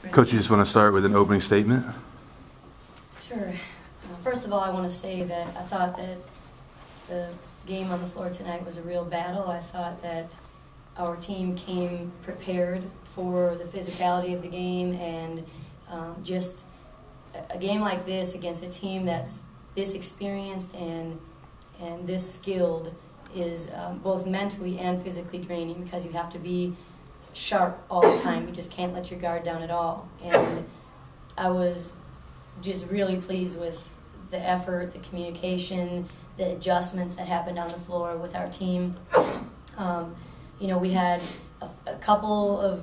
Coach, you just want to start with an opening statement? Sure. First of all, I want to say that I thought that the game on the floor tonight was a real battle. I thought that our team came prepared for the physicality of the game, and just a game like this against a team that's this experienced and this skilled is both mentally and physically draining, because you have to be sharp all the time. You just can't let your guard down at all. And I was just really pleased with the effort, the communication, the adjustments that happened on the floor with our team. You know, we had a couple of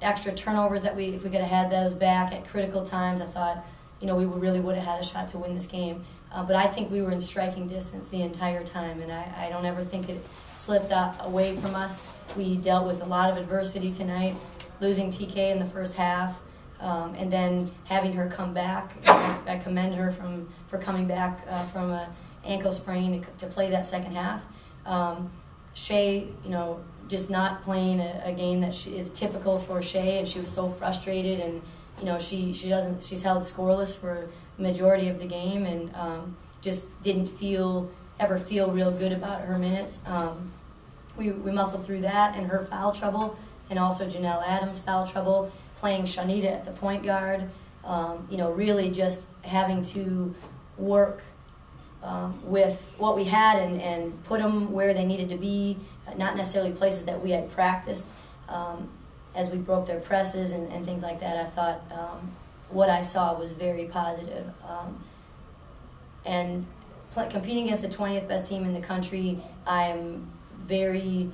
extra turnovers that if we could have had those back at critical times, I thought, you know, we really would have had a shot to win this game. But I think we were in striking distance the entire time, and I don't ever think it slipped away from us. We dealt with a lot of adversity tonight, losing TK in the first half, and then having her come back. I commend her for coming back from an ankle sprain to play that second half. Shay, you know, just not playing a game that is typical for Shay, and she was so frustrated, and you know, she's held scoreless for the majority of the game, and just didn't ever feel real good about her minutes. We muscled through that and her foul trouble, and also Janelle Adams' foul trouble, playing Shawnita at the point guard. You know, really just having to work with what we had and put them where they needed to be, not necessarily places that we had practiced. As we broke their presses and things like that, I thought what I saw was very positive. And competing against the 20th best team in the country, I'm very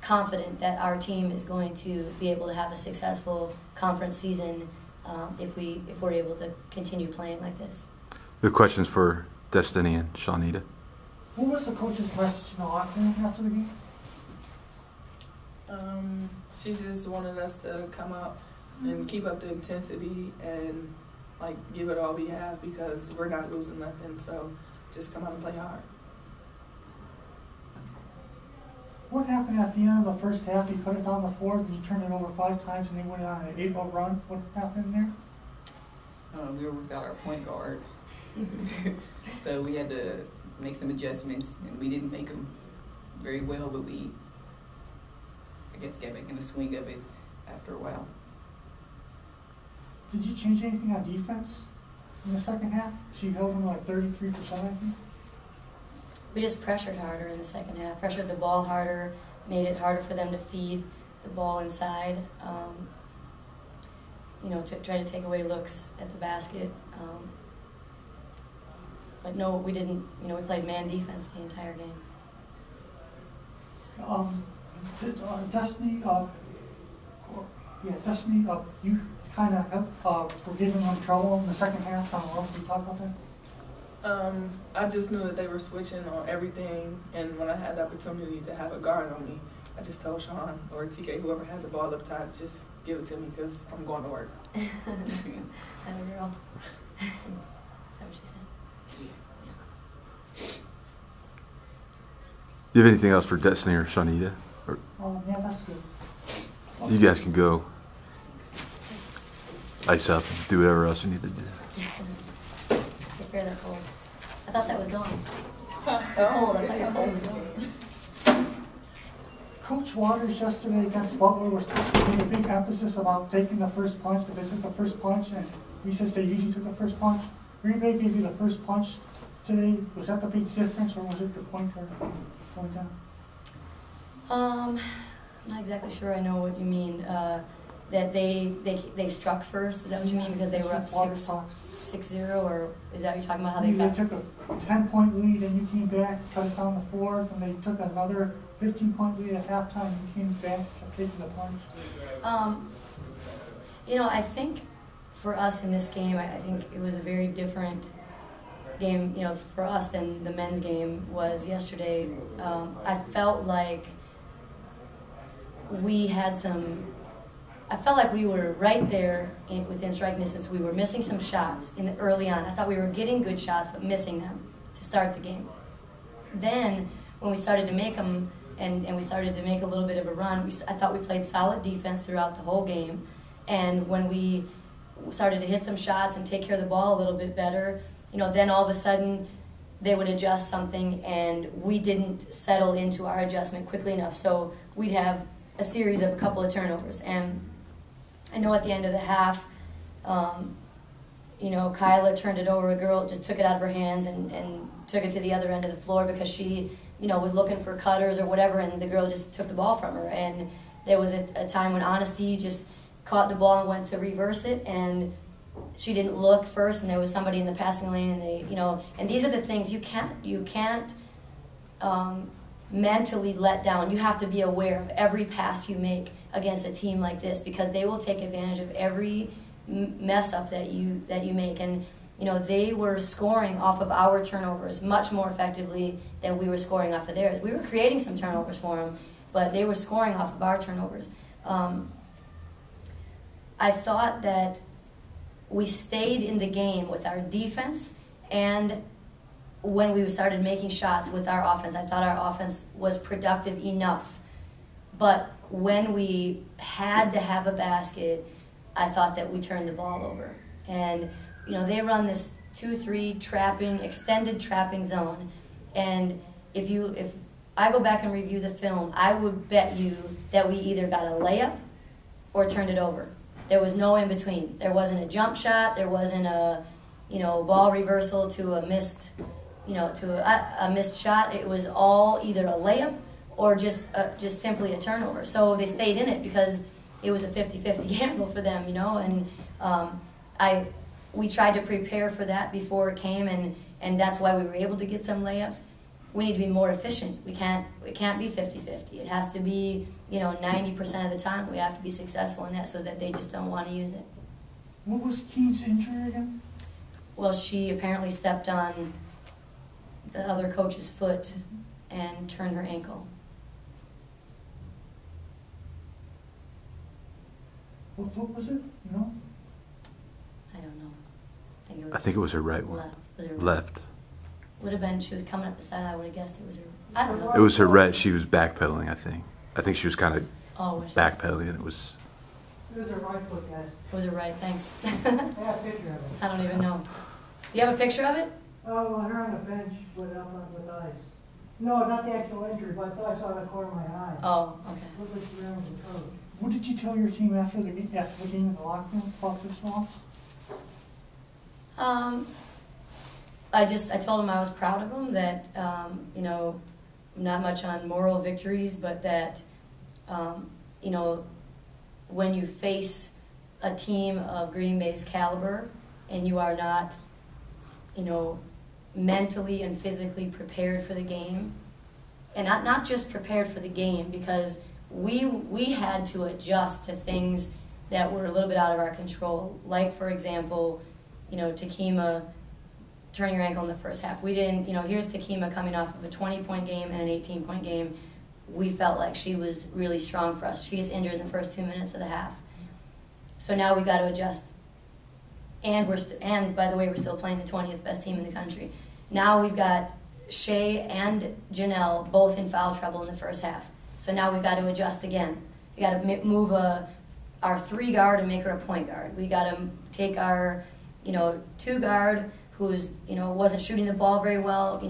confident that our team is going to be able to have a successful conference season if we're able to continue playing like this. We have questions for Destinee and Shawnita. What was the coach's message in the locker room after the game? She just wanted us to come out and keep up the intensity and like give it all we have, because we're not losing nothing. So just come out and play hard. What happened at the end of the first half? You put it on the floor, and you turned it over 5 times, and they went on an 8-0 run. What happened there? We were without our point guard, so we had to make some adjustments, and we didn't make them very well, but we, I guess, got back in the swing of it after a while. Did you change anything on defense in the second half? She held them like 33%, I think. We just pressured harder in the second half, pressured the ball harder, made it harder for them to feed the ball inside. You know, to try to take away looks at the basket. But no, we didn't. You know, we played man defense the entire game. Destinee, Destinee, you kind of were giving them trouble in the second half. Can you talk about that? I just knew that they were switching on everything, and when I had the opportunity to have a guard on me, I just told Sean or TK, whoever had the ball up top, just give it to me because I'm going to work. That a girl. Is that what she said? Do you have anything else for Destinee or Shawnita? Or Yeah, that's good. you guys can go ice up and do whatever else you need to do. Take care of that cold. I thought that was gone. Cold. I thought your cold was gone. Coach Waters yesterday against Butler was making a big emphasis about taking the first punch. That they took the first punch, and he says they usually took the first punch. Green Bay gave you the first punch today. Was that the big difference, or was it the point guard going down? I'm not exactly sure I know what you mean. That they struck first. Is that what you mean? Because they were up 6-0, or is that what you're talking about? How they took a 10-point lead, and you came back, cut it down the floor, and they took another 15-point lead at halftime. And you came back, kept taking the punch. You know, I think for us in this game, I think it was a very different game, you know, for us than the men's game was yesterday. I felt like we had I felt like we were right there within striking distance. We were missing some shots early on. I thought we were getting good shots, but missing them to start the game. Then, when we started to make them, and we started to make a little bit of a run, I thought we played solid defense throughout the whole game. And when we started to hit some shots and take care of the ball a little bit better, then all of a sudden they would adjust something, and we didn't settle into our adjustment quickly enough. So we'd have a series of a couple of turnovers. And I know at the end of the half, Kyla turned it over. A girl just took it out of her hands and took it to the other end of the floor because she, was looking for cutters or whatever, and the girl just took the ball from her. And there was a time when Honesty just caught the ball and went to reverse it, and she didn't look first, and there was somebody in the passing lane, and they, and these are the things you can't mentally let down. You have to be aware of every pass you make against a team like this, because they will take advantage of every mess up that you make. And they were scoring off of our turnovers much more effectively than we were scoring off of theirs. We were creating some turnovers for them, but they were scoring off of our turnovers. I thought that we stayed in the game with our defense, and when we started making shots with our offense, I thought our offense was productive enough. But when we had to have a basket, I thought that we turned the ball over. And they run this 2-3 trapping, extended trapping zone, and if I go back and review the film, I would bet you that we either got a layup or turned it over. There was no in between. There wasn't a jump shot. There wasn't a, ball reversal to a missed, a missed shot. It was all either a layup or just simply a turnover. So they stayed in it because it was a 50-50 gamble for them, and we tried to prepare for that before it came, and that's why we were able to get some layups. We need to be more efficient. It can't be 50-50. It has to be, 90% of the time. We have to be successful in that so that they just don't want to use it. What was Keen's injury again? Well, she apparently stepped on the other coach's foot and turned her ankle. What foot was it? I don't know. I think it was her right one. Left. Would have been, she was coming up the side, I would have guessed it was her. I don't know. It was her right. She was backpedaling, I think. I think she was kind of was she? backpedaling, and it was... It was her right foot, guys. It was her right, thanks. I have a picture of it. I don't even know. Do you have a picture of it? Oh, well, her on the bench with ice. No, not the actual injury, but I thought I saw the corner of my eye. Oh, okay. Looked like she ran with the coach. What did you tell your team after the game in the locker room about this loss? I told them I was proud of them, that, not much on moral victories, but that, when you face a team of Green Bay's caliber and you are not, mentally and physically prepared for the game, and not just prepared for the game, because we had to adjust to things that were a little bit out of our control. Like, for example, Takima turning her ankle in the first half. We didn't, here's Takima coming off of a 20-point game and an 18-point game. We felt like she was really strong for us. She gets injured in the first 2 minutes of the half. So now we got to adjust. And and by the way, we're still playing the 20th best team in the country. Now we've got Shay and Janelle both in foul trouble in the first half. So now we've got to adjust again. We got to move our 3 guard and make her a point guard. We got to take our 2 guard who's wasn't shooting the ball very well.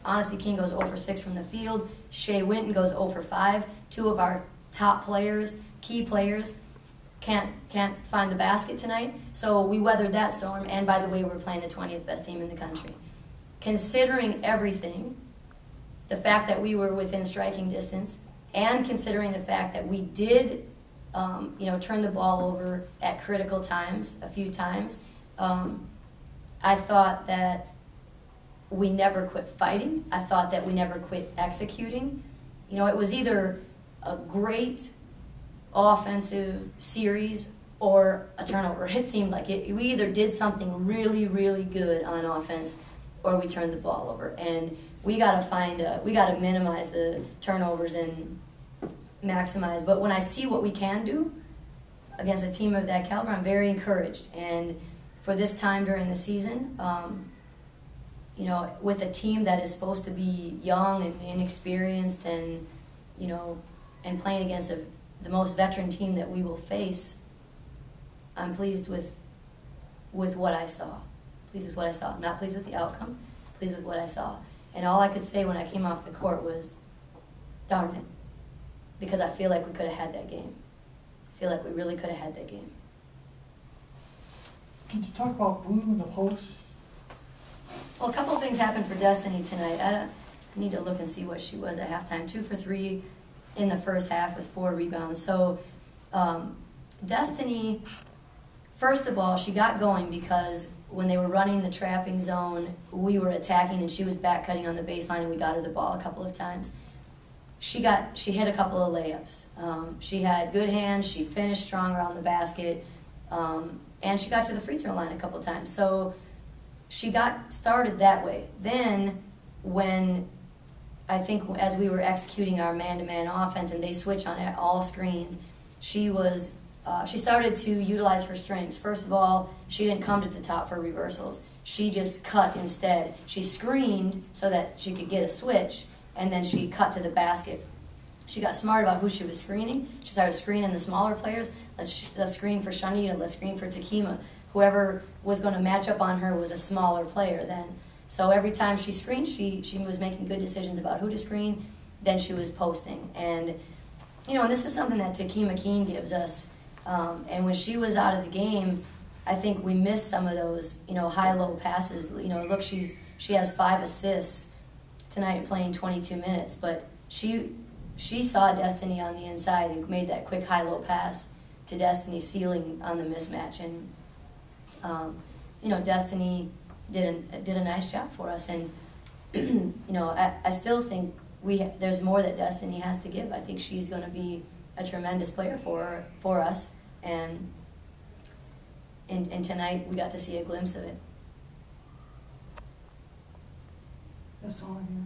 Honesty King goes 0 for 6 from the field. Shay Winton goes 0 for 5. 2 of our top players, key players, can't find the basket tonight. So we weathered that storm. And by the way, we're playing the 20th best team in the country. Considering everything, the fact that we were within striking distance, and considering the fact that we did, turn the ball over at critical times, a few times, I thought that we never quit fighting. I thought that we never quit executing. It was either a great offensive series or a turnover. It seemed like it. We either did something really, really good on offense or we turned the ball over. And we got to minimize the turnovers and maximize. But when I see what we can do against a team of that caliber, I'm very encouraged. And for this time during the season, with a team that is supposed to be young and inexperienced and, and playing against the most veteran team that we will face, I'm pleased with what I saw. Pleased with what I saw. I'm not pleased with the outcome. Pleased with what I saw. And all I could say when I came off the court was, darn it. Because I feel like we could have had that game. I feel like we really could have had that game. Can you talk about Bloom in the post? Well, a couple of things happened for Destinee tonight. I need to look and see what she was at halftime. 2 for 3 in the first half with 4 rebounds. So Destinee, first of all, she got going because when they were running the trapping zone, we were attacking and she was back cutting on the baseline and we got her the ball a couple of times. She hit a couple of layups. She had good hands. She finished strong around the basket. And she got to the free throw line a couple of times. So she got started that way. Then when I think as we were executing our man-to-man offense and they switch on all screens, she started to utilize her strengths. First of all, she didn't come to the top for reversals. She just cut instead. She screened so that she could get a switch, and then she cut to the basket. She got smart about who she was screening. She started screening the smaller players. Let's screen for Shawnita. Let's screen for Takima. Whoever was going to match up on her was a smaller player then. So every time she screened, she was making good decisions about who to screen. Then she was posting. And, and this is something that Takima Keene gives us. And when she was out of the game, I think we missed some of those, high-low passes. Look, she has 5 assists tonight playing 22 minutes. But she saw Destinee on the inside and made that quick high-low pass to Destinee, sealing on the mismatch. And, Destinee did a nice job for us. And, I still think there's more that Destinee has to give. I think she's going to be a tremendous player for us. And tonight we got to see a glimpse of it. That's all I hear.